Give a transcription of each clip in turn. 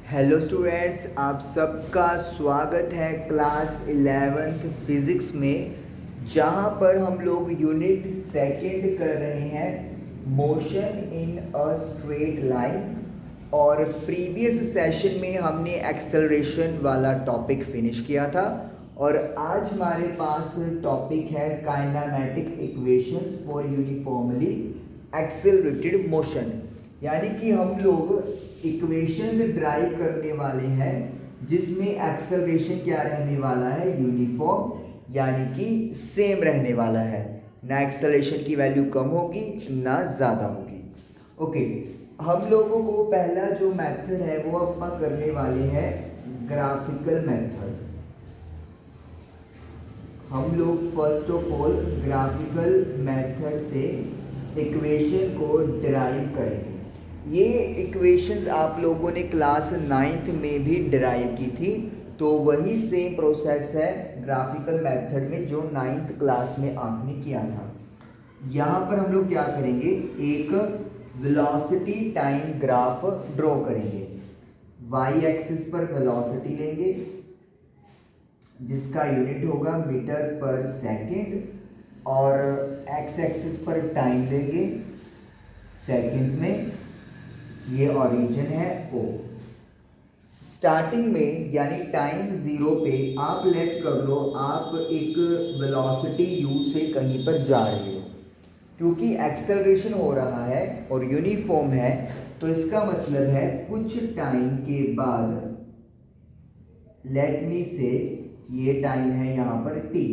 Hello students, आप सबका स्वागत है क्लास 11th फिज़िक्स में, जहां पर हम लोग यूनिट सेकंड कर रहे हैं motion in a straight line. और प्रीवियस सेशन में हमने एक्सेलरेशन वाला टॉपिक फिनिश किया था और आज हमारे पास टॉपिक है kinematic equations for uniformly accelerated motion. यानी कि हम लोग इक्वेशंस ड्राइव करने वाले हैं जिसमें एक्सेलरेशन क्या रहने वाला है, यूनिफॉर्म, यानी कि सेम रहने वाला है। ना एक्सेलरेशन की वैल्यू कम होगी ना ज़्यादा होगी। ओके, हम लोगों को पहला जो मेथड है वो अपन करने वाले हैं ग्राफिकल मेथड। हम लोग first of all graphical method से इक्वेशन को डिराइव करेंगे। ये इक्वेशंस आप लोगों ने क्लास 9th में भी डिराइव की थी, तो वही सेम प्रोसेस है ग्राफिकल मेथड में जो 9th क्लास में आपने किया था। यहाँ पर हम लोग क्या करेंगे, एक वेलोसिटी टाइम ग्राफ ड्रॉ करेंगे। वाई एक्सिस पर वेलोसिटी लेंगे जिसका यूनिट होगा मीटर पर सेकेंड, और एक्स एक्सिस पर टाइम लेंगे सेकेंड्स में। ये ओरिजिन है ओ। स्टार्टिंग में यानी टाइम ज़ीरो पे आप लेट कर लो आप एक वेलोसिटी u से कहीं पर जा रहे हो, क्योंकि एक्सेलरेशन हो रहा है और यूनिफॉर्म है, तो इसका मतलब है कुछ टाइम के बाद, लेट मी से ये टाइम है यहाँ पर t,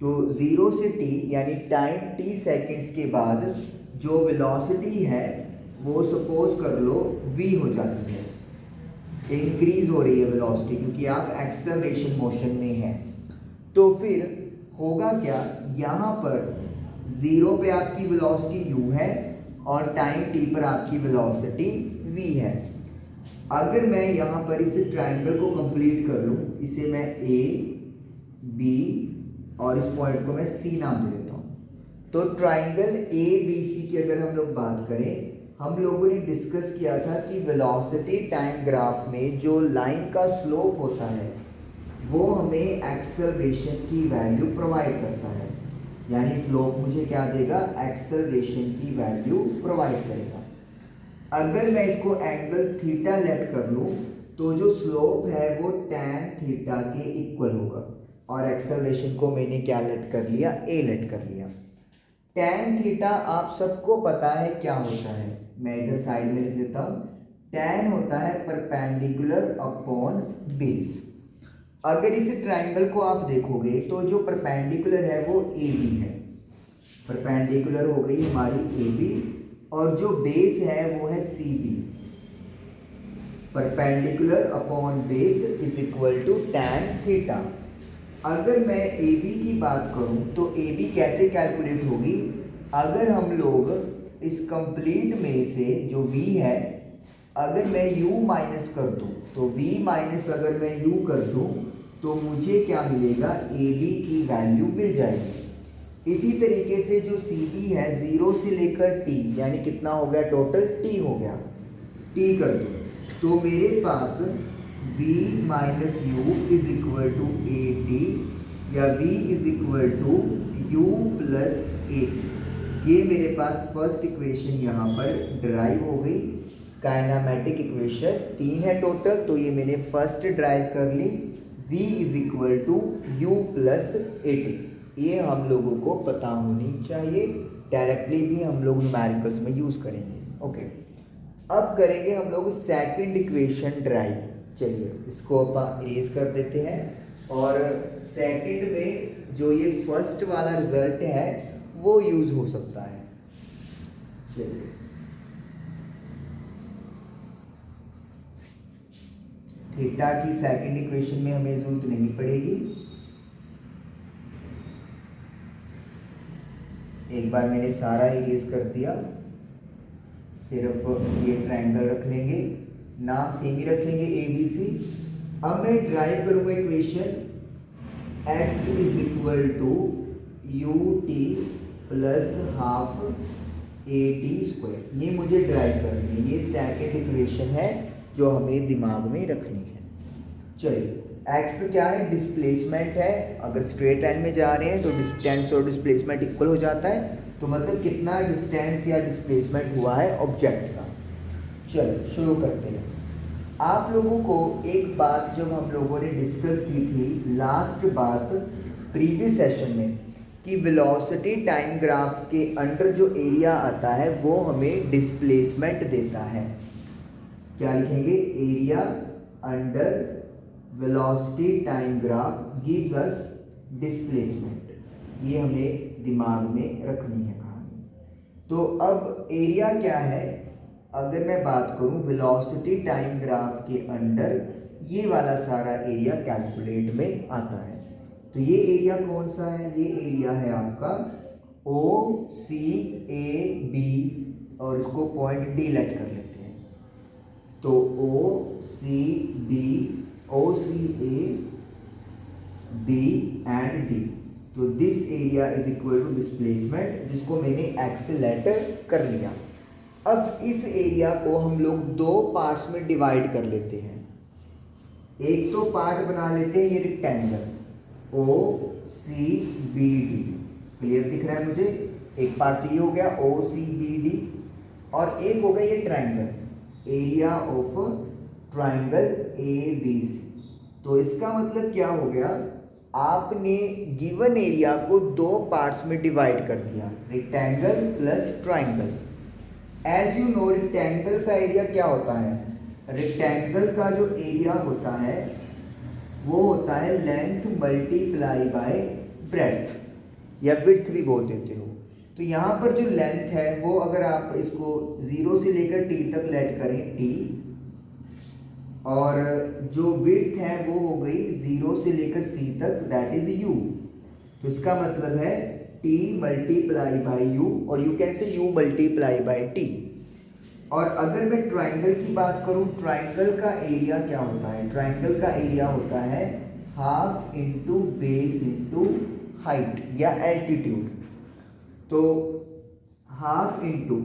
तो 0 से t यानी टाइम t सेकेंड्स के बाद जो वेलोसिटी है वो सपोज कर लो v हो जाती है, इंक्रीज हो रही है वेलोसिटी, क्योंकि आप एक्सेलरेशन मोशन में हैं। तो फिर होगा क्या, यहाँ पर 0 पे आपकी वेलोसिटी u है और टाइम t पर आपकी वेलोसिटी v है। अगर मैं यहाँ पर इस ट्राइंगल को कंप्लीट कर लूँ, इसे मैं a b और इस पॉइंट को मैं c नाम दे देता हूँ। तो ट्राइंगल ए बी सी की अगर हम लोग बात करें, हम लोगों ने डिस्कस किया था कि वेलोसिटी टाइम ग्राफ में जो लाइन का स्लोप होता है वो हमें एक्सेलरेशन की वैल्यू प्रोवाइड करता है। यानी स्लोप मुझे क्या देगा, एक्सेलरेशन की वैल्यू प्रोवाइड करेगा। अगर मैं इसको एंगल थीटा लेट कर लूँ तो जो स्लोप है वो टैन थीटा के इक्वल होगा, और एक्सेलरेशन को मैंने क्या लेट कर लिया, ए लेट कर लिया। टैन थीटा आप सबको पता है क्या होता है, मैं इधर साइड में लिख देता हूँ। टैन होता है परपेंडिकुलर अपॉन बेस। अगर इस ट्राइंगल को आप देखोगे तो जो परपेंडिकुलर है वो ए बी है, परपेंडिकुलर हो गई हमारी ए बी, और जो बेस है वो है C B. Perpendicular upon base is equal to tan theta. अगर मैं ए बी की बात करूं तो ए बी कैसे कैलकुलेट होगी, अगर हम लोग इस कंप्लीट में से जो v है, अगर मैं u माइनस कर दूं, तो v माइनस अगर मैं u कर दूं तो मुझे क्या मिलेगा, ए बी की वैल्यू मिल जाएगी। इसी तरीके से जो सी बी है 0 से लेकर t, यानी कितना हो गया टोटल, t हो गया, t कर दूं तो मेरे पास v minus U is equal to A T, या v is equal to u plus A T. ये मेरे पास फर्स्ट इक्वेशन यहाँ पर ड्राइव हो गई। काइनेमेटिक इक्वेशन 3 है टोटल, तो ये मैंने फर्स्ट ड्राइव कर ली, v is equal to u plus A T. ये हम लोगों को पता होनी चाहिए, डायरेक्टली भी हम लोग न्यूमेरिकल्स में यूज़ करेंगे। ओके, अब करेंगे हम लोग सेकंड इक्वेशन ड्राइव। चलिए इसको अपन इरेज कर देते हैं, और सेकंड में जो ये फर्स्ट वाला रिजल्ट है वो यूज हो सकता है। चलिए थीटा की सेकंड इक्वेशन में हमें जरूरत नहीं पड़ेगी। एक बार मैंने सारा इरेज कर दिया, सिर्फ ये ट्रायंगल रख लेंगे, नाम सेम ही रखेंगे ए बी सी। अब मैं ड्राइव करूंगा equation x is equal to U T plus half A T square. ये मुझे ड्राइव करनी है, ये सेकंड इक्वेशन है जो हमें दिमाग में रखनी है। चलिए, एक्स क्या है, डिस्प्लेसमेंट है। अगर स्ट्रेट लाइन में जा रहे हैं तो डिस्टेंस और डिस्प्लेसमेंट इक्वल हो जाता है, तो मतलब कितना डिस्टेंस या डिस्प्लेसमेंट हुआ है ऑब्जेक्ट का। चलो शुरू करते हैं। आप लोगों को एक बात जब हम लोगों ने डिस्कस की थी लास्ट बात प्रीवियस सेशन में, कि वेलोसिटी टाइम ग्राफ के अंडर जो एरिया आता है वो हमें डिस्प्लेसमेंट देता है। क्या लिखेंगे, area under velocity time graph gives us displacement. ये हमें दिमाग में रखनी है कहानी। तो अब एरिया क्या है, अगर मैं बात करूं वेलोसिटी टाइम ग्राफ के अंडर ये वाला सारा एरिया कैलकुलेट में आता है। तो ये एरिया कौन सा है, ये एरिया है आपका ओ सी ए बी, और इसको पॉइंट डी लेट कर लेते हैं। तो O C B, O C A B and D, तो this area is equal to displacement, जिसको मैंने एक्स लेट कर लिया। अब इस एरिया को हम लोग दो पार्ट्स में डिवाइड कर लेते हैं। एक तो पार्ट बना लेते हैं ये rectangle O C B D, clear दिख रहा है मुझे। एक पार्ट ये हो गया ओ सी बी डी, और एक हो गया ये triangle, area of triangle A B C. तो इसका मतलब क्या हो गया, आपने गिवन एरिया को दो पार्ट्स में डिवाइड कर दिया, rectangle plus triangle. As you know rectangle का एरिया क्या होता है, रेक्टेंगल का जो एरिया होता है वो होता है लेंथ मल्टीप्लाई बाय ब्रेड्थ, या विड्थ भी बोल देते हो। तो यहाँ पर जो लेंथ है वो अगर आप इसको 0 से लेकर t तक लेट करें t, और जो विड्थ है वो हो गई 0 से लेकर c तक, दैट इज u। तो इसका मतलब है t मल्टीप्लाई बाई u, और you can say u multiply by t। और अगर मैं ट्राइंगल की बात करूं, ट्राइंगल का एरिया क्या होता है, ट्राइंगल का एरिया होता है half into base into height या एल्टीट्यूड। तो हाफ इंटू,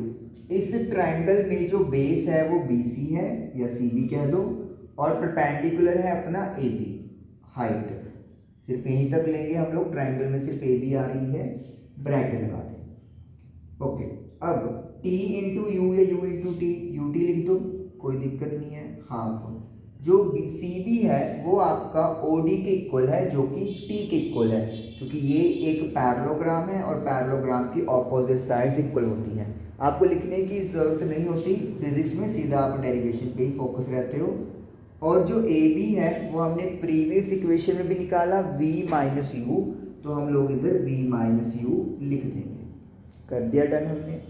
इस ट्राइंगल में जो बेस है वो BC है या CB कह दो, और परपेंडिकुलर है अपना AB, हाइट सिर्फ यहीं तक लेंगे हम लोग, ट्राइंगल में सिर्फ AB आ रही है, ब्रैकेट लगा दें। ओके, अब T इंटू यू या U इंटू टी, UT लिख दो, कोई दिक्कत नहीं है। हाफ जो CB है वो आपका OD के इक्वल है, जो कि T के इक्वल है, क्योंकि ये एक पैरेललोग्राम है और पैरेललोग्राम की ऑपोजिट साइड्स इक्वल होती हैं। आपको लिखने की ज़रूरत नहीं होती फिजिक्स में, सीधा आप डेरिवेशन पे ही फोकस रहते हो। और जो AB है वो हमने प्रीवियस इक्वेशन में भी निकाला V माइनस यू, तो हम लोग इधर V माइनस यू लिख देंगे। कर दिया डन हमने।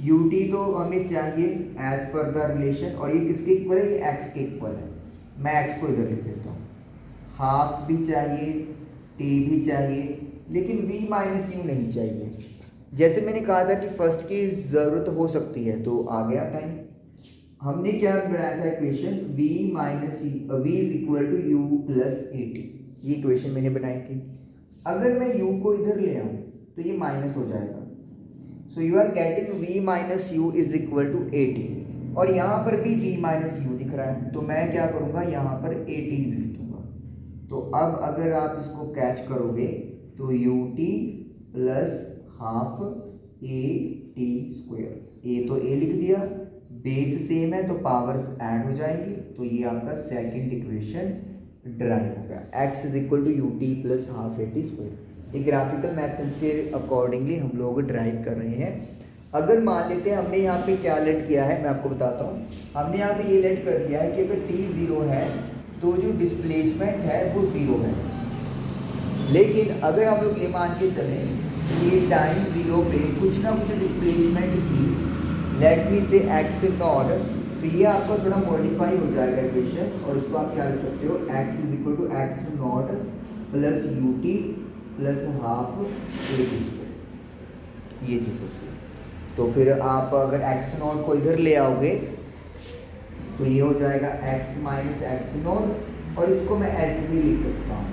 UT तो हमें चाहिए एज पर द रिलेशन, और ये किसके इक्वल है, ये x के इक्वल है। मैं x को इधर लिख देता हूँ। हाफ भी चाहिए, t भी चाहिए, लेकिन v माइनस यू नहीं चाहिए। जैसे मैंने कहा था कि फर्स्ट की ज़रूरत हो सकती है, तो आ गया टाइम। हमने क्या बनाया था equation, v minus v is equal to U plus AT, ये इक्वेशन मैंने बनाई थी। अगर मैं u को इधर ले आऊँ तो ये माइनस हो जाएगा, so you are getting v minus U is equal to AT, और यहाँ पर भी v माइनस यू दिख रहा है, तो मैं क्या करूँगा, यहाँ पर AT लिख दूँगा। तो अब अगर आप इसको कैच करोगे तो UT plus half AT square, a तो a लिख दिया, बेस सेम है तो पावर्स ऐड हो जाएंगी, तो ये आपका सेकंड इक्वेशन ड्राइव होगा, x is equal to UT plus half AT square. ये ग्राफिकल मेथड्स के अकॉर्डिंगली हम लोग ड्राइव कर रहे हैं। अगर मान लेते हैं हमने यहाँ पे क्या लेट किया है, मैं आपको बताता हूँ। हमने यहाँ पे ये लेट कर दिया है कि अगर t 0 है तो जो डिस्प्लेसमेंट है वो 0 है, लेकिन अगर हम लोग ये मान के चलें कि टाइम 0 पे कुछ ना कुछ डिस्प्लेसमेंट थी, लेट मी से x नॉट, तो ये आपका थोड़ा मॉडिफाई हो जाएगा इक्वेशन, और इसको आप क्या लिख सकते हो, x is equal to x naught plus UT plus half AT square, ये चीज़ होती है। तो फिर आप अगर x नॉट को इधर ले आओगे तो ये हो जाएगा x माइनस एक्स नॉट, और इसको मैं s भी लिख सकता हूँ,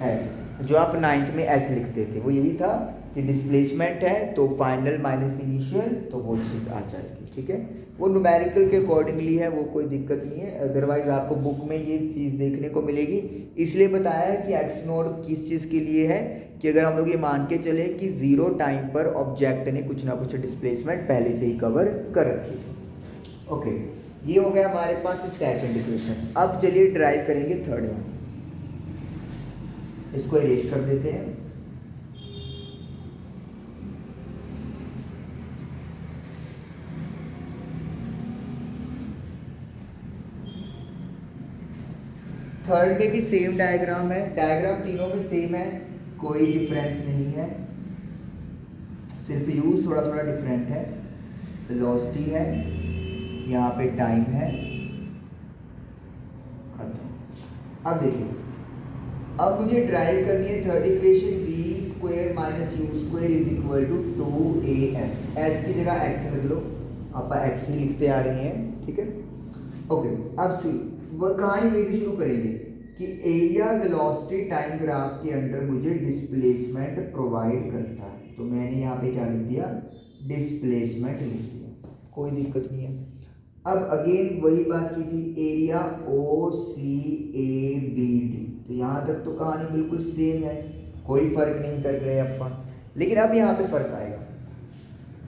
s जो आप 9th में s लिखते थे वो यही था, कि डिस्प्लेसमेंट है तो फाइनल माइनस इनिशियल, तो वो चीज़ आ जाएगी, ठीक है। वो न्यूमेरिकल के अकॉर्डिंगली है, वो कोई दिक्कत नहीं है, अदरवाइज आपको बुक में ये चीज़ देखने को मिलेगी। इसलिए बताया है कि एक्स नोड किस चीज़ के लिए है, कि अगर हम लोग ये मान के चले कि 0 टाइम पर ऑब्जेक्ट ने कुछ ना कुछ डिस्प्लेसमेंट पहले से ही कवर कर रखी है। ओके, ये हो गया हमारे पास सेकंड इक्वेशन। अब चलिए ड्राइव करेंगे थर्ड वन। इसको इरेज कर देते हैं। थर्ड में भी सेम डायग्राम है, डायग्राम तीनों में सेम है, कोई डिफरेंस नहीं है, सिर्फ यूज थोड़ा थोड़ा डिफरेंट है। वेलोसिटी है, यहाँ पे टाइम है, खत्म। अब देखिए, अब मुझे ड्राइव करनी है third equation, B square minus U square is equal to 2as। S की जगह एक्स लिख लो, आप एक्स ही लिखते आ रहे हैं, ठीक है। ओके, अब वह कहानी वहीं से शुरू करेंगे कि एरिया वेलोसिटी टाइम ग्राफ के अंडर मुझे डिस्प्लेसमेंट प्रोवाइड करता है, तो मैंने यहाँ पे क्या लिख दिया, डिस्प्लेसमेंट लिख दिया, कोई दिक्कत नहीं है। अब अगेन वही बात की थी, area O C A B D, तो यहाँ तक तो कहानी बिल्कुल सेम है, कोई फर्क नहीं कर रहे अपन। लेकिन अब यहाँ पे फर्क आएगा।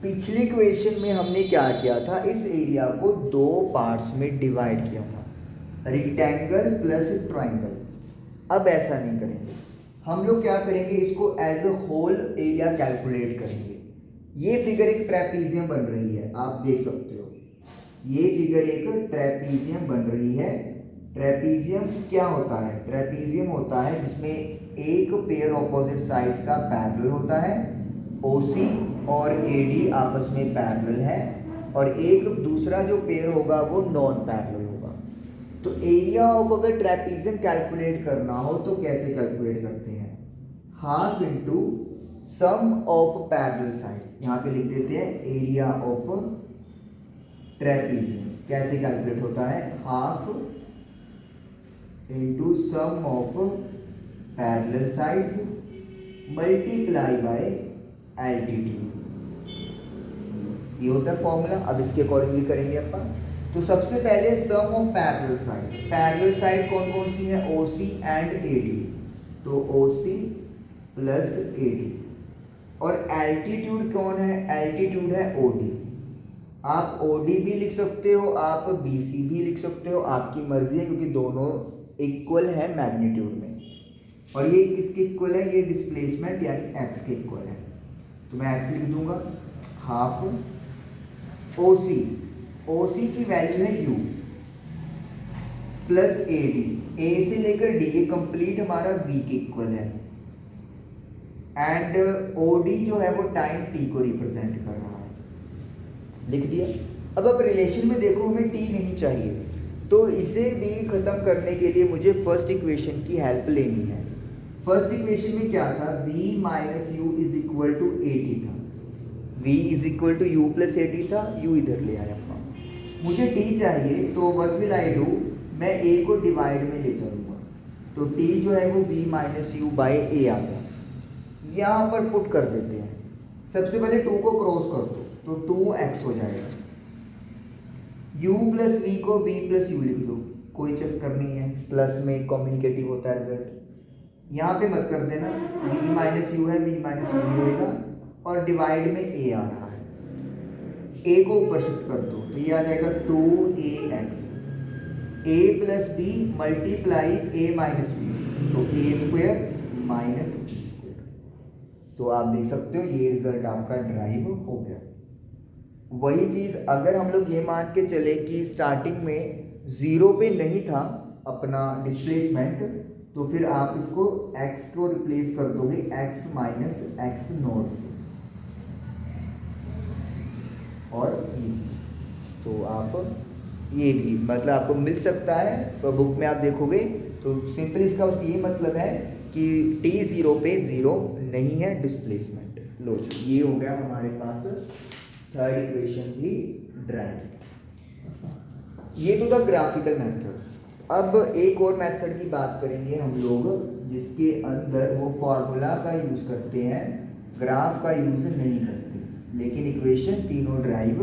पिछली इक्वेशन में हमने क्या किया था, इस एरिया को दो पार्ट्स में डिवाइड किया था, रेक्टेंगल प्लस ट्राइंगल। अब ऐसा नहीं करेंगे, हम लोग क्या करेंगे, इसको as a whole area calculate करेंगे। ये फिगर एक ट्रेपीजियम बन रही है, आप देख सकते हो, ये फिगर एक ट्रेपीजियम बन रही है। ट्रेपीजियम क्या होता है, ट्रेपीजियम होता है जिसमें एक पेयर ऑपोजिट साइड्स का पैरेलल होता है, OC और AD आपस में पैरेलल है, और एक दूसरा जो पेयर होगा वो नॉन पैरेलल होगा। तो एरिया ऑफ अगर ट्रेपीजियम कैलकुलेट करना हो तो कैसे कैलकुलेट करते हैं, half into sum of parallel sides. यहाँ पे लिख देते हैं एरिया ऑफ ट्रेपीजियम कैसे कैलकुलेट होता है, half into sum of parallel sides multiply by altitude, ये होता है फॉर्मूला। अब इसके अकॉर्डिंगली करेंगे अपन। तो सबसे पहले sum of parallel side, parallel side कौन कौन सी है, OC एंड AD, तो OC प्लस AD। और एल्टीट्यूड कौन है, एल्टीट्यूड है OD। आप OD भी लिख सकते हो, आप BC भी लिख सकते हो, आपकी मर्जी है, क्योंकि दोनों इक्वल है मैग्नीट्यूड में। और ये किसके इक्वल है, ये डिस्प्लेसमेंट यानी x के इक्वल है, तो मैं x लिख दूंगा। हाफ OC की वैल्यू है u प्लस AD, A से लेकर D, ये कंप्लीट हमारा v के इक्वल है। एंड OD जो है वो टाइम t को रिप्रेजेंट कर रहा है, लिख दिया। अब रिलेशन में देखो, हमें t नहीं चाहिए, तो इसे भी खत्म करने के लिए मुझे फर्स्ट इक्वेशन की हेल्प लेनी है। फर्स्ट इक्वेशन में क्या था, v minus U is equal to AT था, v is equal to U plus AT था, u इधर ले आया अपना। मुझे t चाहिए, तो व्हाट विल आई डू, मैं a को डिवाइड में ले चलूंगा, तो t जो है वो v माइनस यू बाई ए आ गया। यहाँ पर पुट कर देते हैं, सबसे पहले 2 को क्रॉस कर दो, तो 2x हो जाएगा। u प्लस v को v प्लस यू लिख दो, कोई चक्कर नहीं है, प्लस में कम्युनिकेटिव होता है रिजल्ट। यहाँ पे मत कर देना, v माइनस यू है, v माइनस यू रहेगा, और डिवाइड में a आ रहा है, a को ऊपर शिफ्ट कर दो, तो ये आ जाएगा 2ax, a plus b multiply a minus b, तो a square minus b square. तो आप देख सकते हो ये रिजल्ट आपका ड्राइव हो गया। वही चीज अगर हम लोग ये मान के चले कि स्टार्टिंग में 0 पे नहीं था अपना डिस्प्लेसमेंट, तो फिर आप इसको x को रिप्लेस कर दोगे x माइनस एक्स नोट से, और ये तो आप ये भी मतलब आपको मिल सकता है, तो बुक में आप देखोगे तो सिंपल इसका बस ये मतलब है कि t 0 पे 0 नहीं है डिस्प्लेसमेंट। लो जो ये हो गया हमारे पास थर्ड इक्वेशन भी ड्राइव। ये तो था ग्राफिकल मेथड। अब एक और मेथड की बात करेंगे हम लोग, जिसके अंदर वो फॉर्मूला का यूज करते हैं ग्राफ का यूज नहीं करते, लेकिन इक्वेशन तीनों ड्राइव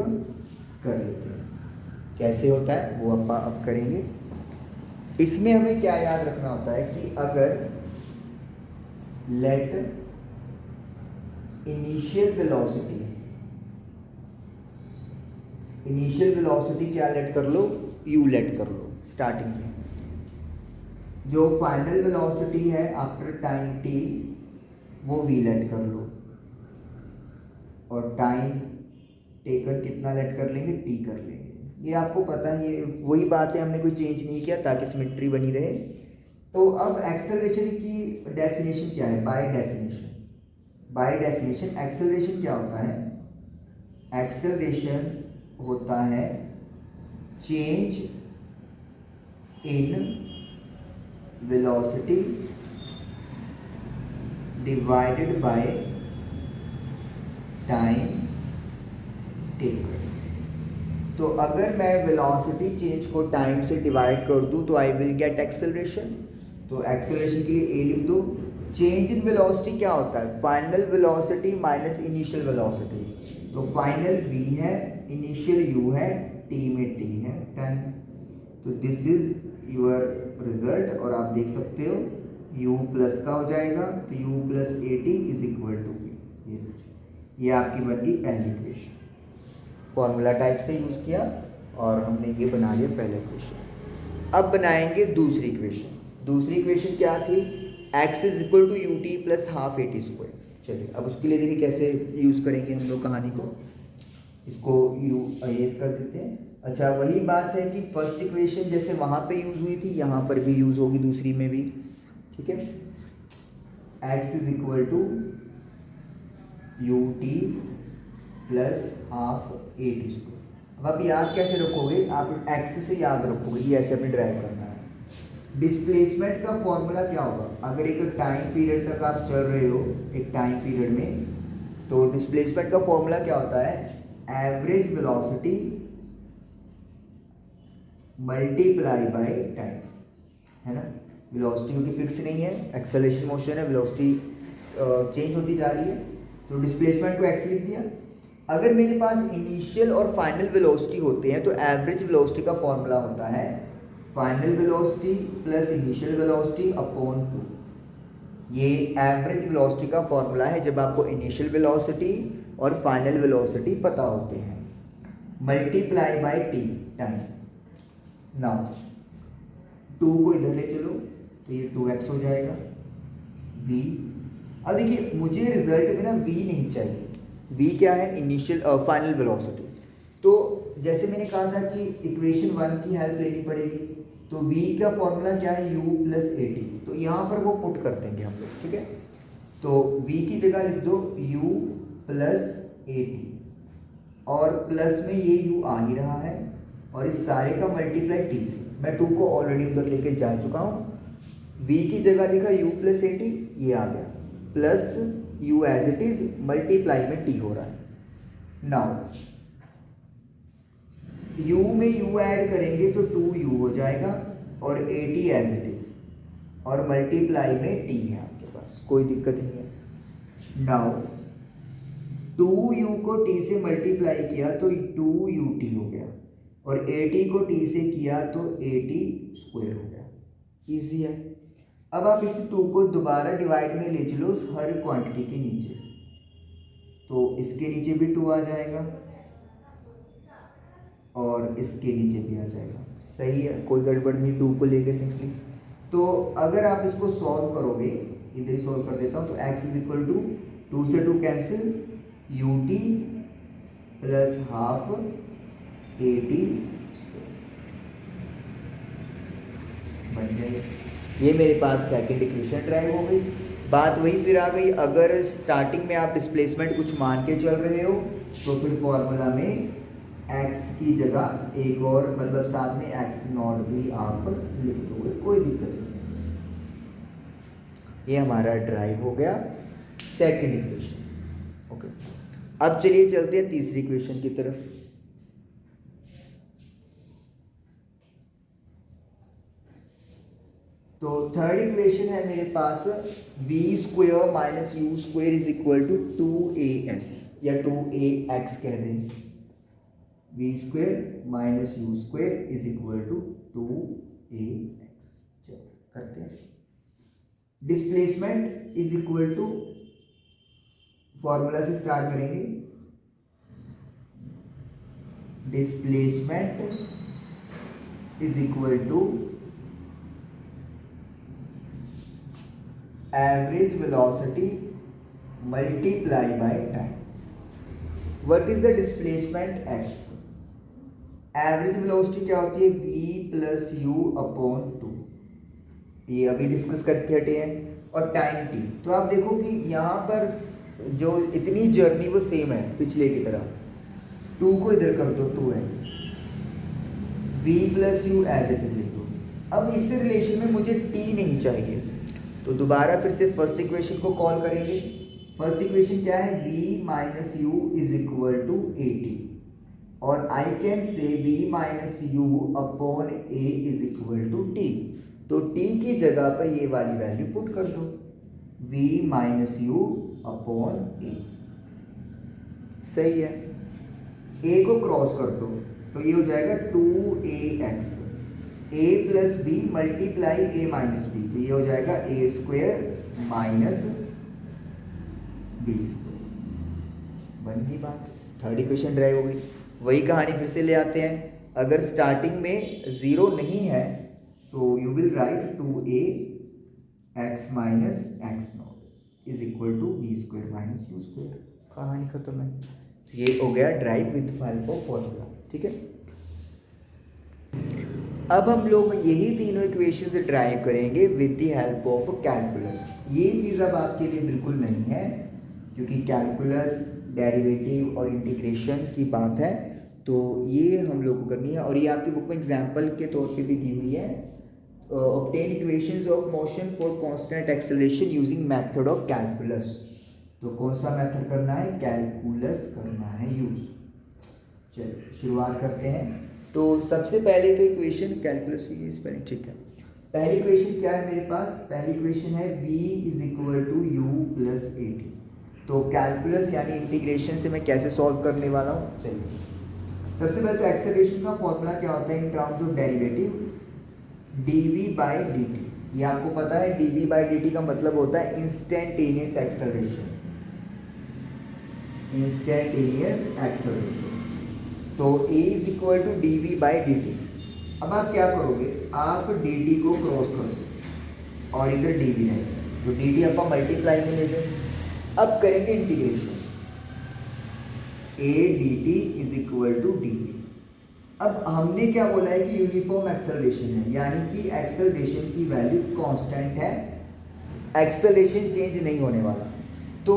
कर लेते हैं। कैसे होता है वो अब करेंगे। इसमें हमें क्या याद रखना होता है कि अगर लेट इनिशियल वेलोसिटी क्या लेट कर लो, u लेट कर लो स्टार्टिंग में। जो फाइनल वेलोसिटी है आफ्टर टाइम t वो v लेट कर लो, और टाइम टेकन कितना लेट कर लेंगे, t कर लेंगे। ये आपको पता है, ये वही बात है, हमने कोई चेंज नहीं किया ताकि सिमेट्री बनी रहे। तो अब एक्सेलरेशन की डेफिनेशन क्या है, बाय डेफिनेशन एक्सेलरेशन क्या होता है, एक्सेलरेशन होता है change in velocity divided by time taken. तो अगर मैं वेलोसिटी चेंज को टाइम से डिवाइड कर दूं तो आई विल गेट एक्सेलरेशन। तो एक्सेलरेशन के लिए ए लिख दो। चेंज इन वेलोसिटी क्या होता है, final velocity minus initial velocity. तो फाइनल v है, इनिशियल u है, t में t है 10। तो दिस इज योर रिजल्ट, और आप देख सकते हो u प्लस का हो जाएगा, तो u plus AT is equal to v। ये आपकी बन गई पहली इक्वेशन, फॉर्मूला टाइप से यूज किया और हमने ये बना लिया पहला इक्वेशन। अब बनाएंगे दूसरी इक्वेशन क्या थी, x is equal to U T plus half AT square. चलिए अब उसके लिए देखिए कैसे यूज़ करेंगे हम लोग कहानी को। इसको यूज कर देते हैं। अच्छा वही बात है कि फर्स्ट इक्वेशन जैसे वहाँ पे यूज़ हुई थी यहाँ पर भी यूज़ होगी, दूसरी में भी, ठीक है। x is equal to U T plus half AT square. अब आप याद कैसे रखोगे, आप x से याद रखोगे, ये ऐसे अपने ड्राइव करना है। डिस्प्लेसमेंट का फॉर्मूला क्या होगा, अगर एक टाइम पीरियड तक आप चल रहे हो, एक टाइम पीरियड में, तो डिस्प्लेसमेंट का फॉर्मूला क्या होता है, average velocity multiply by time, है ना। वेलोसिटी क्योंकि फिक्स नहीं है, एक्सेलरेशन मोशन है, वेलोसिटी चेंज होती जा रही है, तो डिस्प्लेसमेंट को x लिख दिया। अगर मेरे पास इनिशियल और फाइनल वेलोसिटी होते हैं तो एवरेज वेलोसिटी का फॉर्मूला होता है final velocity plus initial velocity upon 2। ये एवरेज वेलोसिटी का फॉर्मूला है जब आपको इनिशियल वेलोसिटी और फाइनल वेलोसिटी पता होते हैं, मल्टीप्लाई बाय टाइम। नाउ 2 को इधर ले चलो तो ये 2x हो जाएगा v। अब देखिए मुझे रिजल्ट में ना v नहीं चाहिए, v क्या है, इनिशियल फाइनल वेलोसिटी। तो जैसे मैंने कहा था कि इक्वेशन 1 की हेल्प लेनी पड़ेगी, तो v का फॉर्मूला क्या है, u प्लस AT। तो यहाँ पर वो पुट कर देंगे हम लोग, ठीक है। तो v की जगह लिख दो u प्लस AT, और प्लस में ये u आ ही रहा है, और इस सारे का मल्टीप्लाई t से। मैं 2 को ऑलरेडी उधर लेके जा चुका हूँ। v की जगह लिखा u प्लस AT, ये आ गया, plus u as it is, multiply में t हो रहा है। नाउ u में u ऐड करेंगे तो 2u हो जाएगा, और AT एज इट इज, और मल्टीप्लाई में t है आपके पास, कोई दिक्कत नहीं है। नाउ 2u को t से मल्टीप्लाई किया तो 2ut हो गया, और AT को t से किया तो AT स्क्वायर हो गया। इजी है। अब आप इस 2 को दोबारा डिवाइड में ले चलो हर क्वांटिटी के नीचे, तो इसके नीचे भी 2 आ जाएगा और इसके नीचे भी आ जाएगा। सही है, कोई गड़बड़ नहीं 2 को लेके सिंपली। तो अगर आप इसको सॉल्व करोगे, इधर ही सॉल्व कर देता हूँ, तो x इज इक्वल टू 2 से 2 cancel, ut plus half AT बन जाएगा। ये मेरे पास सेकंड इक्वेशन ड्राइव हो गई। बात वही फिर आ गई, अगर स्टार्टिंग में आप डिस्प्लेसमेंट कुछ मान के चल रहे हो तो फिर फॉर्मूला में x की जगह एक और मतलब साथ में x नॉट भी आप लिख दोगे, कोई दिक्कत नहीं। ये हमारा ड्राइव हो गया सेकंड इक्वेशन। ओके, अब चलिए चलते हैं तीसरी इक्वेशन की तरफ। तो थर्ड इक्वेशन है मेरे पास V square minus U square is equal to 2as या 2ax कह दें। V square minus U square is equal to 2ax। चलो करते हैं। Displacement is equal to, formula से स्टार्ट करेंगे। Displacement is equal to average velocity multiply by time. What is the displacement x? Average velocity क्या होती है? v plus you upon 2, ये अभी डिस्कस करके हटे हैं। और टाइम t, तो आप देखो कि यहाँ पर जो इतनी जर्नी वो सेम है पिछले की तरह। 2 को इधर कर दो 2x, v plus U as it is लिख दो। अब इस रिलेशन में मुझे t नहीं चाहिए, तो दोबारा फिर से फर्स्ट इक्वेशन को कॉल करेंगे। फर्स्ट इक्वेशन क्या है? v minus U is equal to A T, और I can say v minus U upon A is equal to T. तो t की जगह पर ये वाली वैल्यू पुट कर दो, v माइनस यू अपॉन ए। सही है। a को क्रॉस कर दो तो ये हो जाएगा 2ax, a plus B multiply A minus B, तो ये हो जाएगा A square minus B square. बन गई बात, थर्ड इक्वेशन ड्राइव हो गई। वही कहानी फिर से ले आते हैं। अगर स्टार्टिंग में जीरो नहीं है तो you will write 2ax minus X naught is equal to B square minus U square. कहानी खत्म है। तो ये हो गया drive with help of formula. ठीक है। अब हम लोग यही तीनों इक्वेशंस ड्राइव करेंगे with the help of calculus. ये चीज़ अब आपके लिए बिल्कुल नहीं है, क्योंकि कैलकुलस, डेरिवेटिव और इंटीग्रेशन की बात है, तो ये हम लोग को करनी है। और ये आपकी बुक में एग्जांपल के तौर पे भी दी हुई है। Obtain equations of motion for constant acceleration using method of calculus. तो कौन सा मेथड करना है? कैलकुलस करना है यूज। चलिए शुरुआत करते हैं। तो सबसे पहले तो इक्वेशन कैलकुलस की स्पेलिंग ठीक है। पहली इक्वेशन क्या है मेरे पास? पहली इक्वेशन है v is equal to U plus A T. तो कैलकुलस यानी इंटीग्रेशन से मैं कैसे सॉल्व करने वाला हूँ, चलिए। सबसे पहले तो एक्सेलरेशन का फॉर्मूला क्या होता है in terms of derivative? dv by dt। ये आपको पता है dv बाई dt का मतलब होता है इंस्टेंटेनियस एक्सेलरेशन। Instantaneous acceleration. तो a is equal to D V by D T. अब आप क्या करोगे? आप डी टी को क्रॉस कर दो और इधर डी वी है, तो डी टी आप मल्टीप्लाई में ले गए। अब करेंगे integration, a D T is equal to D V. अब हमने क्या बोला है कि यूनिफॉर्म एक्सेलरेशन है, यानी कि एक्सेलरेशन की वैल्यू कांस्टेंट है, एक्सेलरेशन चेंज नहीं होने वाला। तो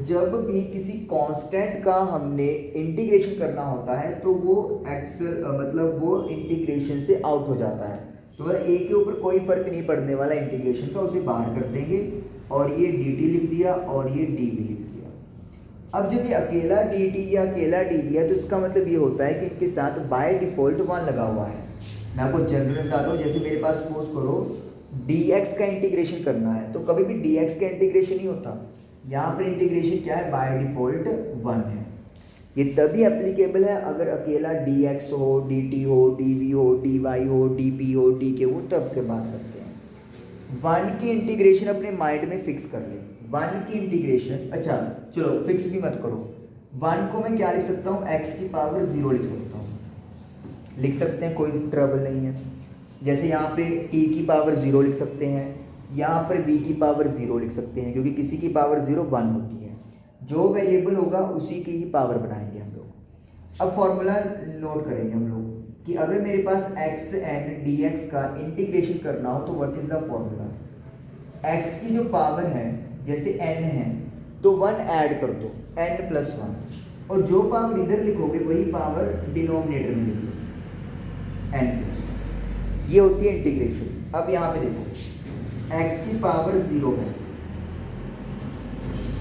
जब भी किसी कांस्टेंट का हमने इंटीग्रेशन करना होता है तो वो मतलब वो इंटीग्रेशन से आउट हो जाता है। तो मतलब ए के ऊपर कोई फर्क नहीं पड़ने वाला इंटीग्रेशन का, उसे बाहर कर देंगे और ये डी टी लिख दिया और ये डी वी लिख दिया। अब जब ये अकेला डी टी या अकेला डी वी है तो इसका मतलब ये होता है कि इनके साथ बाय डिफॉल्ट 1 लगा हुआ है। मैं आपको जनरल बताता हूँ। जैसे मेरे पास सपोज करो dx का इंटीग्रेशन करना है, तो कभी भी dx का इंटीग्रेशन नहीं होता। यहाँ पर इंटीग्रेशन क्या है? बाय डिफॉल्ट 1 है। ये तभी एप्लीकेबल है अगर अकेला dx हो, dt हो, dv हो, dy हो, dp हो, dk हो, तब के बात करते हैं। 1 की इंटीग्रेशन अपने माइंड में फिक्स कर ले। 1 की इंटीग्रेशन, अच्छा चलो फिक्स भी मत करो। 1 को मैं क्या लिख सकता हूँ? x की पावर 0 लिख सकता हूँ। लिख सकते हैं, कोई ट्रबल नहीं है। जैसे यहाँ पे t की पावर 0 लिख सकते हैं, यहाँ पर v की पावर 0 लिख सकते हैं, क्योंकि किसी की पावर 0 1 होती है। जो वेरिएबल होगा उसी की ही पावर बनाएंगे हम लोग। अब फॉर्मूला नोट करेंगे हम लोग कि अगर मेरे पास एक्स एन डी एक्स का इंटीग्रेशन करना हो तो what is the formula? x की जो पावर है, जैसे n है तो 1 ऐड कर दो, n प्लस 1, और जो पावर इधर लिखोगे वही पावर डिनोमिनेटर में लिख दो, n प्लस 1। ये होती है इंटीग्रेशन। अब यहाँ पे देखो x की पावर 0 है,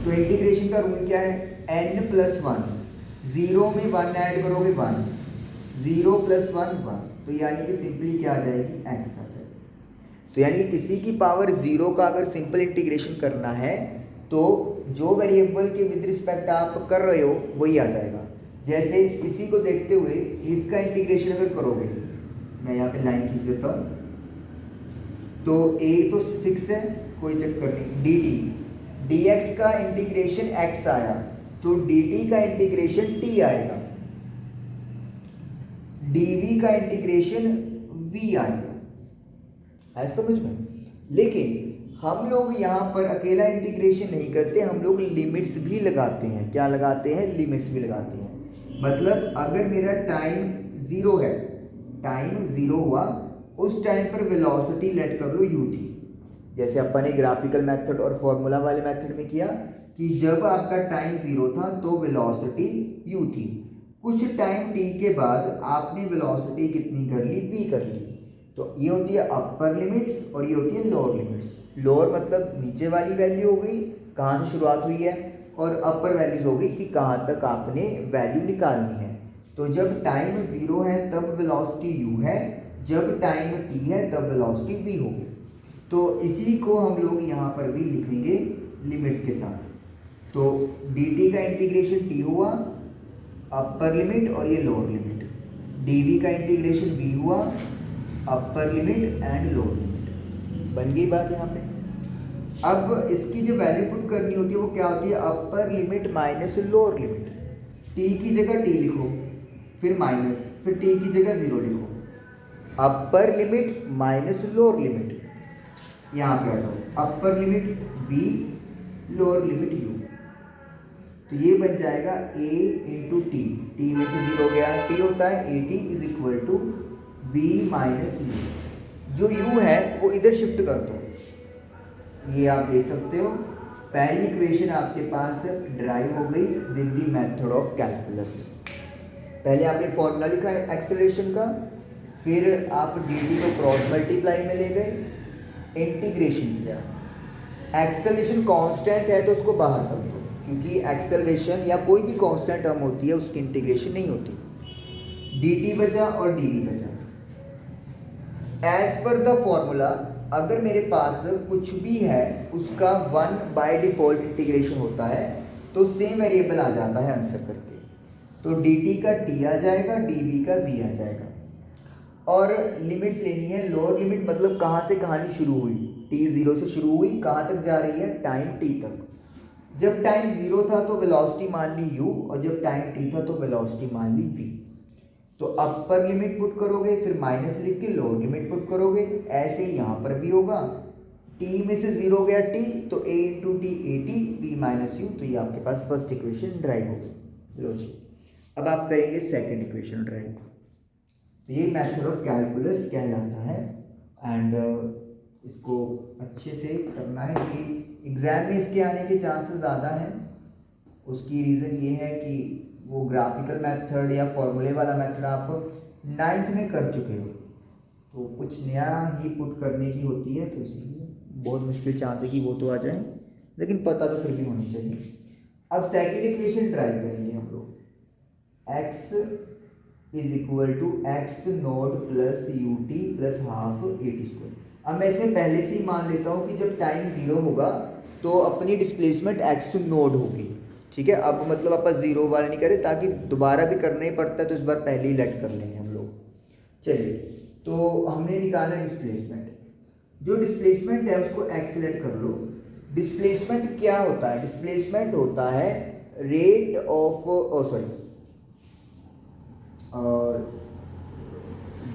तो इंटीग्रेशन का रूल क्या है? n प्लस 1, 0 में 1 ऐड करोगे 1, 0 प्लस 1 1, तो यानी कि सिंपली क्या आ जाएगी? x आ जाएगी। तो यानी किसी की पावर 0 का अगर सिंपल इंटीग्रेशन करना है तो जो वेरिएबल के विद रिस्पेक्ट आप कर रहे हो वही आ जाएगा। जैसे इसी को देखते हुए इसका इंटीग्रेशन अगर करोगे, मैं यहाँ पे लाइन खींच देता हूँ, तो a तो फिक्स है, कोई चक्कर नहीं, dt dx का इंटीग्रेशन x आया तो dt का इंटीग्रेशन t आएगा, dv का इंटीग्रेशन v आएगा, है समझ में। लेकिन हम लोग यहाँ पर अकेला इंटीग्रेशन नहीं करते, हम लोग लिमिट्स भी लगाते हैं। क्या लगाते हैं? लिमिट्स भी लगाते हैं। मतलब अगर मेरा टाइम 0 है, टाइम 0 हुआ, उस टाइम पर वेलोसिटी लेट कर लो u थी। जैसे अपन ने ग्राफिकल मेथड और फॉर्मूला वाले मेथड में किया कि जब आपका टाइम 0 था तो वेलोसिटी u थी, कुछ टाइम t के बाद आपने वेलोसिटी कितनी कर ली? v कर ली। तो ये होती है अपर लिमिट्स और ये होती है लोअर लिमिट्स। लोअर मतलब नीचे वाली वैल्यू हो गई, कहाँ से शुरुआत हुई है, और अपर वैल्यूज हो गई कि कहाँ तक आपने वैल्यू निकालनी है। तो जब टाइम 0 है तब वेलोसिटी u है, जब टाइम t है तब वेलोसिटी v होगी। तो इसी को हम लोग यहाँ पर भी लिखेंगे लिमिट्स के साथ। तो dt का इंटीग्रेशन t हुआ अपर लिमिट और ये लोअर लिमिट, dv का इंटीग्रेशन v हुआ upper limit and lower limit. बन गई बात यहाँ पे। अब इसकी जो वैल्यू पुट करनी होती है वो क्या होती है? Upper limit minus lower limit. t की जगह t लिखो, फिर माइनस, फिर t की जगह 0 लिखो। Upper limit minus lower limit, यहाँ पे आ जाओ, upper limit v, lower limit u। तो ये बन जाएगा a इंटू टी, टी में से 0 गया, t होता है at is equal to v minus u। जो u है वो इधर शिफ्ट कर दो, ये आप देख सकते हो। पहली इक्वेशन आपके पास ड्राइव हो गई with the method of calculus. पहले आपने फॉर्मूला लिखा है एक्सेलरेशन का, फिर आप dt को क्रॉस मल्टीप्लाई में ले गए, इंटीग्रेशन किया। एक्सेलरेशन कांस्टेंट है तो उसको बाहर कर दो, क्योंकि एक्सेलरेशन या कोई भी कांस्टेंट टर्म होती है उसकी इंटीग्रेशन नहीं होती। dt बचा और dv बचा। एज पर द फॉर्मूला अगर मेरे पास कुछ भी है उसका 1 बाय डिफॉल्ट इंटीग्रेशन होता है तो सेम वेरिएबल आ जाता है आंसर करके। तो dt का t आ जाएगा, dv का v आ जाएगा। और लिमिट्स लेनी है। लोअर लिमिट मतलब कहाँ से कहानी शुरू हुई, t 0 से शुरू हुई, कहाँ तक जा रही है? टाइम t तक। जब टाइम 0 था तो वेलोसिटी मान ली u, और जब टाइम t था तो वेलोसिटी मान ली v। तो अपर लिमिट पुट करोगे, फिर माइनस लिख के लोअर लिमिट पुट करोगे। ऐसे ही यहाँ पर भी होगा, t में से 0 गया t, तो a into T A T, v minus you. तो ये आपके पास फर्स्ट इक्वेशन ड्राइव हो गई। लो जी, अब आप करेंगे सेकंड इक्वेशन ड्राइव। तो ये मेथड ऑफ कैलकुलस कहलाता है एंड इसको अच्छे से करना है क्योंकि एग्जाम में इसके आने के चांसेस ज़्यादा हैं। उसकी रीज़न ये है कि वो ग्राफिकल मेथड या फॉर्मूले वाला मेथड आप 9th में कर चुके हो, तो कुछ नया ही पुट करने की होती है, तो इसलिए बहुत मुश्किल चांस है कि वो तो आ जाए, लेकिन पता तो फिर भी होनी चाहिए। अब सेकंड इक्वेशन ड्राइव करेंगे हम लोग, x is equal to X naught plus U T plus half A T square. अब मैं इसमें पहले से ही मान लेता हूँ कि जब टाइम 0 होगा तो अपनी डिस्प्लेसमेंट एक्स नोड होगी, ठीक है। अब मतलब आप 0 वाला नहीं करें ताकि दोबारा भी करना ही पड़ता है, तो इस बार पहले ही लेट कर लेंगे हम लोग। चलिए, तो हमने निकाला डिस्प्लेसमेंट। जो डिस्प्लेसमेंट है उसको एक्स लेट कर लो। डिस्प्लेसमेंट क्या होता है? डिस्प्लेसमेंट होता है rate of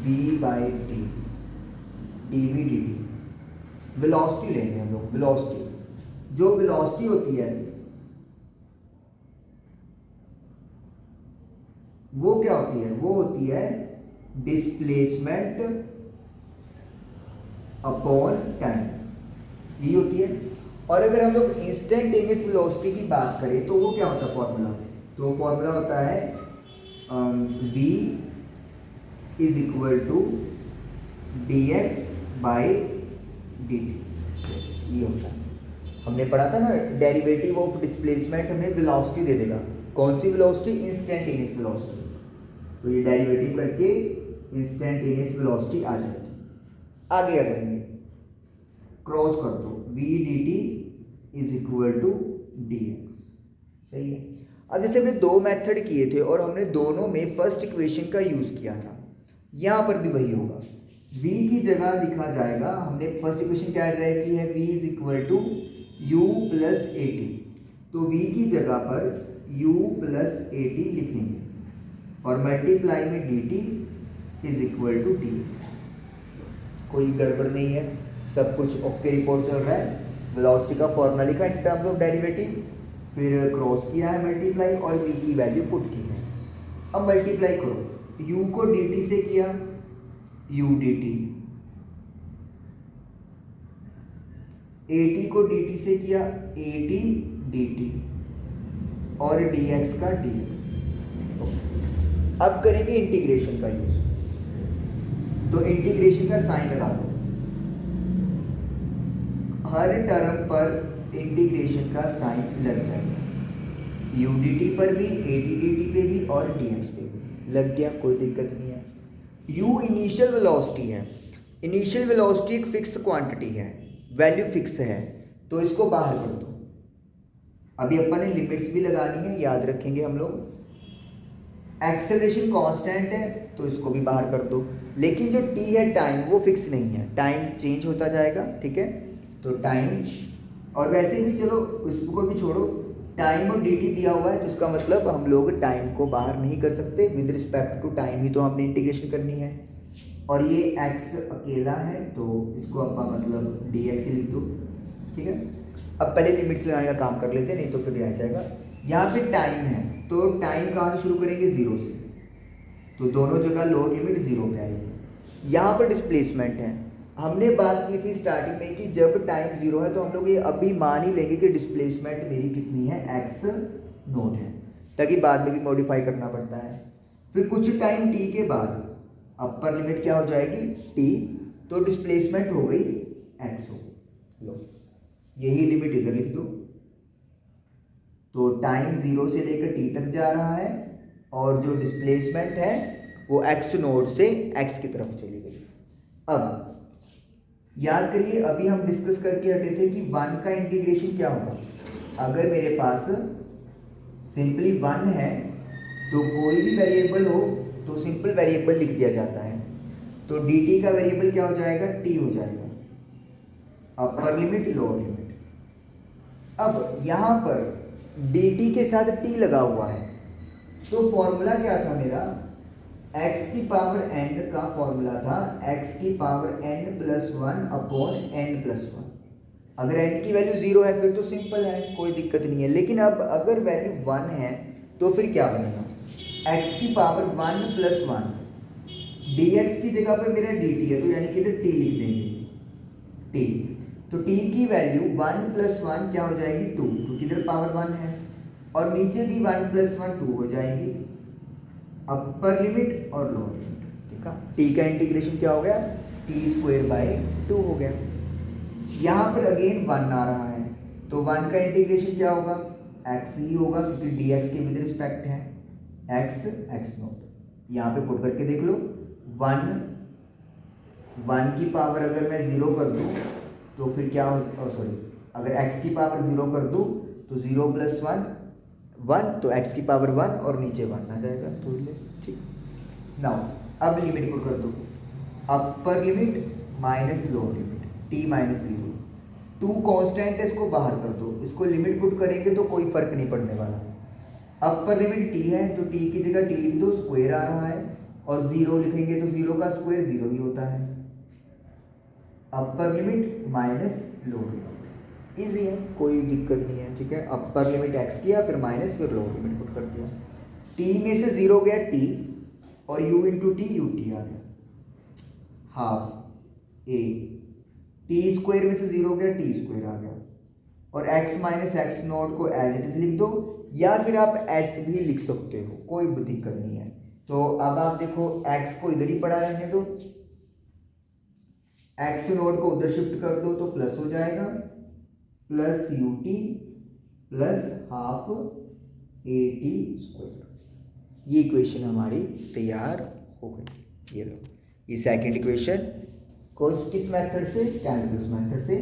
v by T, D V D T. Velocity लेंगे हम लोग। वेलोसिटी, जो वेलोसिटी होती है वो क्या होती है? वो होती है डिस्प्लेसमेंट अपॉन टाइम, ये होती है। और अगर हम लोग इंस्टेंटेनियस वेलोसिटी की बात करें तो वो क्या होता है फॉर्मूला? तो फॉर्मूला होता है v is equal to D X by D T. ये होता है, हमने पढ़ा था ना, डेरिवेटिव ऑफ डिस्प्लेसमेंट हमें वेलोसिटी दे देगा। कौन सी वेलोसिटी? Instantaneous velocity. तो ये डेरिवेटिव करके इंस्टेंटेनियस वेलोसिटी आ जाएगी। आगे आ जाएंगे, क्रॉस कर दो, v dt is equal to dx। सही है। अब जैसे हमने दो मेथड किए थे और हमने दोनों में फर्स्ट इक्वेशन का यूज़ किया था, यहाँ पर भी वही होगा। v की जगह लिखा जाएगा, हमने फर्स्ट इक्वेशन क्या ड्राइव की है, v is equal to u plus A T, तो v की जगह पर u प्लस ए टी लिखेंगे और मल्टीप्लाई में dt is equal to dx। कोई गड़बड़ नहीं है, सब कुछ ओके रिपोर्ट चल रहा है। वेलोसिटी का फॉर्मूला लिखा इन टर्म्स ऑफ डेरिवेटिव, फिर क्रॉस किया है मल्टीप्लाई और v की वैल्यू पुट की है। अब मल्टीप्लाई करो, u को dt से किया u dt, at को dt से किया at dt और dx का dx। अब करेंगे इंटीग्रेशन का यूज, तो इंटीग्रेशन का साइन लगा दो, हर टर्म पर इंटीग्रेशन का साइन लग जाएगा, u dt पर भी, at dt पे भी और dx पे भी लग गया, कोई दिक्कत नहीं है। u इनिशियल वेलोसिटी है, इनिशियल वेलोसिटी एक फिक्स क्वांटिटी है, वैल्यू फिक्स है, तो इसको बाहर कर दो। अभी अपन ने लिमिट्स भी लगानी है, याद रखेंगे हम लोग। एक्सेलरेशन कांस्टेंट है तो इसको भी बाहर कर दो, लेकिन जो t है टाइम वो फिक्स नहीं है, टाइम चेंज होता जाएगा, ठीक है। तो टाइम, और वैसे भी चलो उसको भी छोड़ो, टाइम और dt दिया हुआ है तो इसका मतलब हम लोग टाइम को बाहर नहीं कर सकते, विद रिस्पेक्ट टू टाइम ही तो हमने इंटीग्रेशन करनी है। और ये x अकेला है तो इसको अपन मतलब dx ही लिख दो, ठीक है। अब पहले लिमिट्स लगाने का काम कर लेते हैं, नहीं तो फिर रह जाएगा। यहाँ पे टाइम है तो टाइम कहाँ से शुरू करेंगे, जीरो से, तो दोनों जगह लोअर लिमिट जीरो पे आएगी। यहाँ पर डिस्प्लेसमेंट है, हमने बात की थी स्टार्टिंग में कि जब टाइम जीरो है तो हम लोग ये अभी मान ही लेंगे कि डिस्प्लेसमेंट मेरी कितनी है, x नोट है, ताकि बाद में भी मॉडिफाई करना पड़ता है। फिर कुछ टाइम t के बाद अपर लिमिट क्या हो जाएगी, t, तो डिस्प्लेसमेंट हो गई x हो गई। लो यही लिमिट इधर लिख दो, तो टाइम जीरो से लेकर t तक जा रहा है और जो डिस्प्लेसमेंट है वो x नोड से x की तरफ चली गई। अब याद करिए, अभी हम डिस्कस करके हटे थे कि 1 का इंटीग्रेशन क्या होगा। अगर मेरे पास सिंपली 1 है तो कोई भी वेरिएबल हो तो सिंपल वेरिएबल लिख दिया जाता है, तो dt का वेरिएबल क्या हो जाएगा, t हो जाएगा, अपर लिमिट लोअर लिमिट। अब यहाँ पर dt के साथ t लगा हुआ है, तो फॉर्मूला क्या था मेरा, x की पावर n का फॉर्मूला था x की power n plus 1 upon n plus 1। अगर n की वैल्यू जीरो है फिर तो सिंपल है, कोई दिक्कत नहीं है। लेकिन अब अगर वैल्यू 1 है तो फिर क्या बनेगा, x की पावर 1 प्लस 1, dx की जगह पर मेरा dt है तो यानी कि इधर t लिख देंगे, t, तो t की वैल्यू 1 प्लस 1 क्या हो जाएगी, 2, क्योंकि इधर पावर 1 है, और नीचे भी 1 प्लस 1 2 हो जाएगी, अपर लिमिट और लोअर लिमिट, ठीक है। t का इंटीग्रेशन क्या हो गया, t स्क्वायर बाय 2 हो गया। यहाँ पर अगेन 1 आ रहा है तो 1 का इंटीग्रेशन क्या होगा, x ही होगा, क्योंकि dx के विद रिस्पेक्ट है x नोट। यहाँ पे पुट करके देख लो, 1 की पावर अगर मैं 0 कर दूँ तो फिर क्या हो, सॉरी, अगर x की पावर 0 कर दूँ तो 0 प्लस 1, तो x की पावर 1 और नीचे 1 आ जाएगा, तो ठीक। नाउ अब लिमिट पुट कर दो, upper limit minus lower limit, t minus 0, 2 constant है, इसको बाहर कर दो, इसको लिमिट पुट करेंगे तो कोई फर्क नहीं पड़ने वाला। अपर लिमिट t है तो t की जगह t लिख दो, स्क्वायर आ रहा है, और 0 लिखेंगे तो 0 का स्क्वायर 0 ही होता है, upper limit minus lower limit, easy है, कोई दिक्कत नहीं है, ठीक है। अपर लिमिट x किया, फिर माइनस, फिर लोअर लिमिट पुट कर दिया, t में से 0 गया t और u into T U T आ गया, हाफ a, t स्क्वायर में से 0 गया t स्क्वायर आ गया, और x माइनस एक्स नोट को एज इट इज लिख दो, या फिर आप s भी लिख सकते हो, कोई दिक्कत नहीं है। तो अब आप देखो x को इधर ही पड़ा रहने दो, x नोट को उधर शिफ्ट कर दो तो प्लस हो जाएगा, plus U T plus half A T square. ये इक्वेशन हमारी तैयार हो गई, ये लो, ये सेकंड इक्वेशन किस मेथड से, कैलकुलस मेथड से।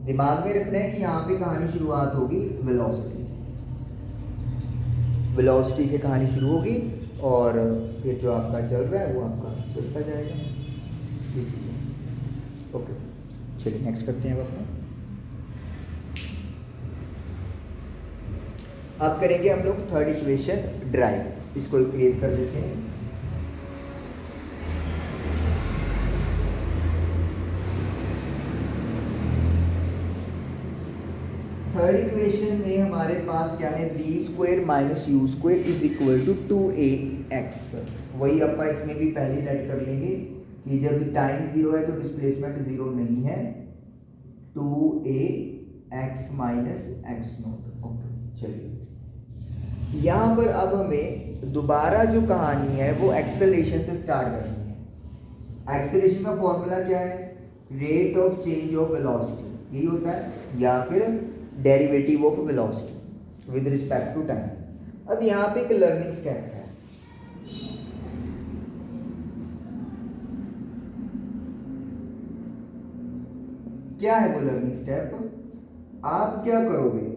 दिमाग में रखना है कि यहाँ पे कहानी शुरुआत होगी वेलोसिटी से, वेलोसिटी से कहानी शुरू होगी और फिर जो आपका चल रहा है वो आपका चलता जाएगा। ओके चलिए नेक्स्ट करते हैं अब अपना। अब करेंगे हम लोग थर्ड इक्वेशन ड्राइव, इसको इरेज कर देते हैं। थर्ड इक्वेशन में हमारे पास क्या है, B square minus U square is equal to 2ax। वही अपन इसमें भी पहले लेट कर लेंगे कि जब टाइम जीरो है तो डिस्प्लेसमेंट जीरो नहीं है, 2ax minus X not. Okay चलिए यहाँ पर अब हमें दोबारा जो कहानी है वो एक्सेलरेशन से स्टार्ट करनी है। एक्सेलरेशन का फॉर्मूला क्या है, rate of change of velocity, यही होता है, या फिर derivative of velocity with respect to time. अब यहाँ पे एक लर्निंग स्टेप है, क्या है वो लर्निंग स्टेप, आप क्या करोगे,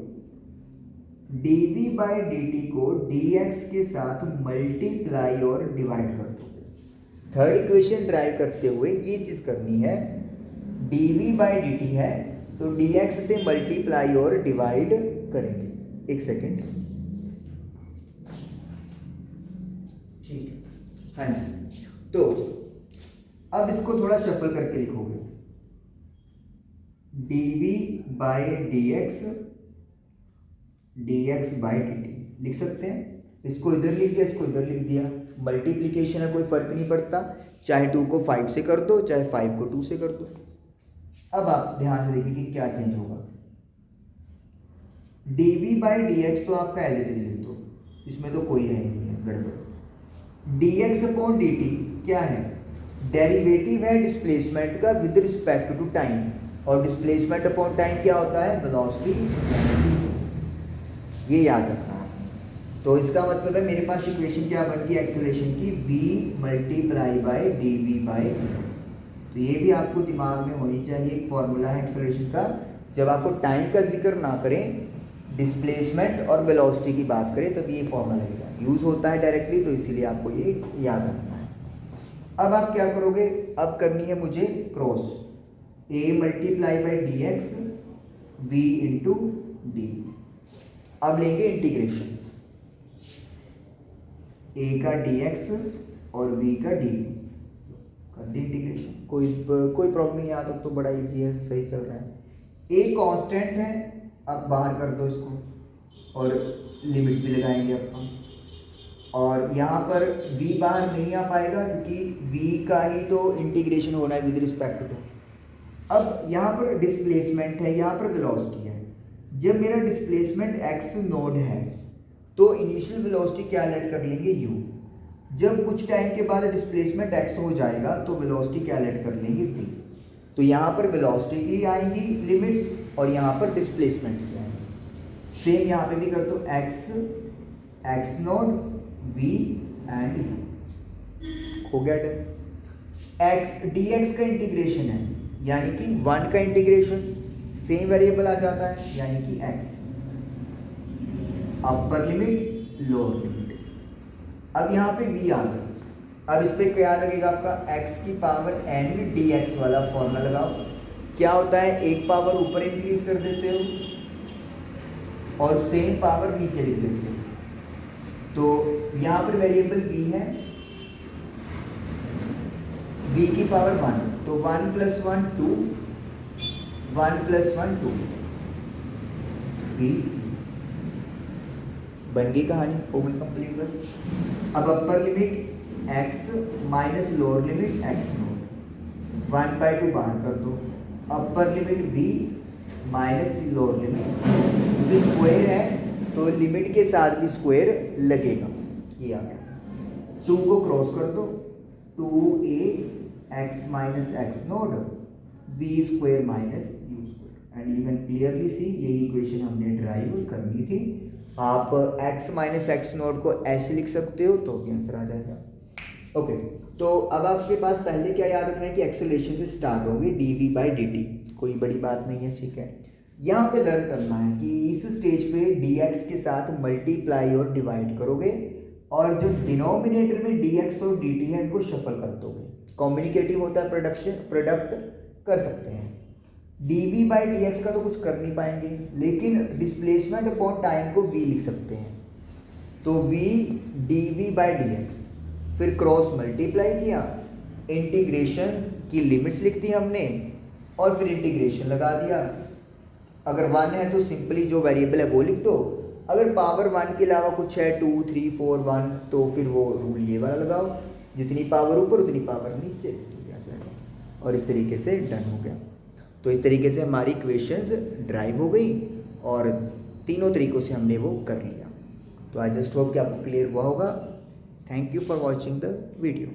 dv बाई dt को dx के साथ मल्टीप्लाई और डिवाइड कर दोगे। थर्ड इक्वेशन ड्राइव करते हुए ये चीज करनी है, dv बाई dt है तो dx से मल्टीप्लाई और डिवाइड करेंगे। एक सेकेंड, ठीक है, हाँ जी। तो अब इसको थोड़ा शफल करके लिखोगे, dv by dx, dx by dt लिख सकते हैं। इसको इधर लिख दिया, इसको इधर लिख दिया, मल्टीप्लीकेशन है, कोई फर्क नहीं पड़ता, चाहे 2 को 5 से कर दो, चाहे 5 को 2 से कर दो। अब आप ध्यान से देखिए कि क्या चेंज होगा, dv बाई dx तो आपका एज इट इज लिख दो, इसमें तो कोई है नहीं है गड़बड़। dx अपॉन dt क्या है, डेरिवेटिव है डिस्प्लेसमेंट का विद रिस्पेक्ट टू टाइम, और डिस्प्लेसमेंट अपॉन टाइम क्या होता है, वेलोसिटी, ये याद रखना है। तो इसका मतलब है मेरे पास इक्वेशन क्या बन गई एक्सेलरेशन की, v multiply by dv by dx। तो ये भी आपको दिमाग में होनी चाहिए, एक फॉर्मूला है एक्सेलरेशन का, जब आपको टाइम का जिक्र ना करें, डिस्प्लेसमेंट और वेलोसिटी की बात करें तब ये फॉर्मूला लगेगा, यूज होता है डायरेक्टली, तो इसीलिए आपको ये याद रखना है। अब आप क्या करोगे, अब करनी है मुझे cross, a multiply by dx v into D. अब लेंगे इंटीग्रेशन, a का dx और v का dv, कर दी इंटीग्रेशन, कोई प्रॉब्लम नहीं, यहाँ तक तो बड़ा इजी है, सही चल रहा है। a कांस्टेंट है, अब बाहर कर दो इसको और लिमिट्स भी लगाएंगे अपन, और यहाँ पर v बाहर नहीं आ पाएगा क्योंकि v का ही तो इंटीग्रेशन होना है विद रिस्पेक्ट टू। अब यहाँ पर डिस्प्लेसमेंट है, यहाँ पर वेलोसिटी है। जब मेरा डिस्प्लेसमेंट x नोड है तो इनिशियल वेलोसिटी क्या लेट कर लेंगे, u। जब कुछ टाइम के बाद डिस्प्लेसमेंट x हो जाएगा तो वेलोसिटी क्या लेट कर लेंगे, v। तो यहाँ पर वेलोसिटी की आएंगी लिमिट्स और यहाँ पर डिस्प्लेसमेंट की आएंगी। सेम यहाँ पे भी कर दो, x node v and u, हो गया डन। x dx का इंटीग्रेशन है, यानी कि 1 का इंटीग्रेशन सेम वेरिएबल आ जाता है, यानी कि x, upper limit lower limit. अब यहाँ पे v आ गया, अब इस पे क्या लगेगा आपका, x की पावर n dx वाला फॉर्मूला लगाओ। क्या होता है, एक पावर ऊपर इंक्रीज कर देते हो और सेम पावर नीचे लिख देते हो। तो यहाँ पर वेरिएबल v है, v की पावर 1, तो 1 प्लस 1 2, 1 प्लस 1 2, v बन गई कहानी, हो गई कंप्लीट बस। अब upper limit x minus lower limit x note, 1 by 2 बाहर कर दो, upper limit v minus lower limit, क्योंकि स्क्वायर है तो लिमिट के साथ भी स्क्वायर लगेगा, ये आ गया। 2 को क्रॉस कर दो, 2a x minus x note v square minus u square, and you can clearly see यही इक्वेशन हमने ड्राइव करनी थी। आप x माइनस एक्स नोट को ऐसे लिख सकते हो तो भी आंसर आ जाएगा। ओके तो अब आपके पास पहले क्या याद रखना है कि एक्सेलरेशन से स्टार्ट होगी dv/dt, कोई बड़ी बात नहीं है, ठीक है। यहाँ पे लर्न करना है कि इस स्टेज पे dx के साथ मल्टीप्लाई और डिवाइड करोगे और जो डिनोमिनेटर में dx और dt है इनको शफल कर दोगे। कम्युनिकेटिव होता है, प्रोडक्ट कर सकते हैं। dv/dx का तो कुछ कर नहीं पाएंगे, लेकिन डिस्प्लेसमेंट अपॉन टाइम को v लिख सकते हैं। तो v dv/dx, फिर क्रॉस मल्टीप्लाई किया, इंटीग्रेशन की लिमिट्स लिख दी हमने और फिर इंटीग्रेशन लगा दिया। अगर 1 है तो सिंपली जो वेरिएबल है वो लिख दो, अगर पावर 1 के अलावा कुछ है 2 3 4 1 तो फिर वो रूल ये वाला लगाओ, जितनी पावर ऊपर उतनी पावर नीचे आ जाएगा। और इस तरीके से डन हो गया। तो इस तरीके से हमारी इक्वेशंस ड्राइव हो गई और तीनों तरीक़ों से हमने वो कर लिया। तो आई जस्ट होप कि आपको क्लियर हुआ होगा। Thank you for watching the video.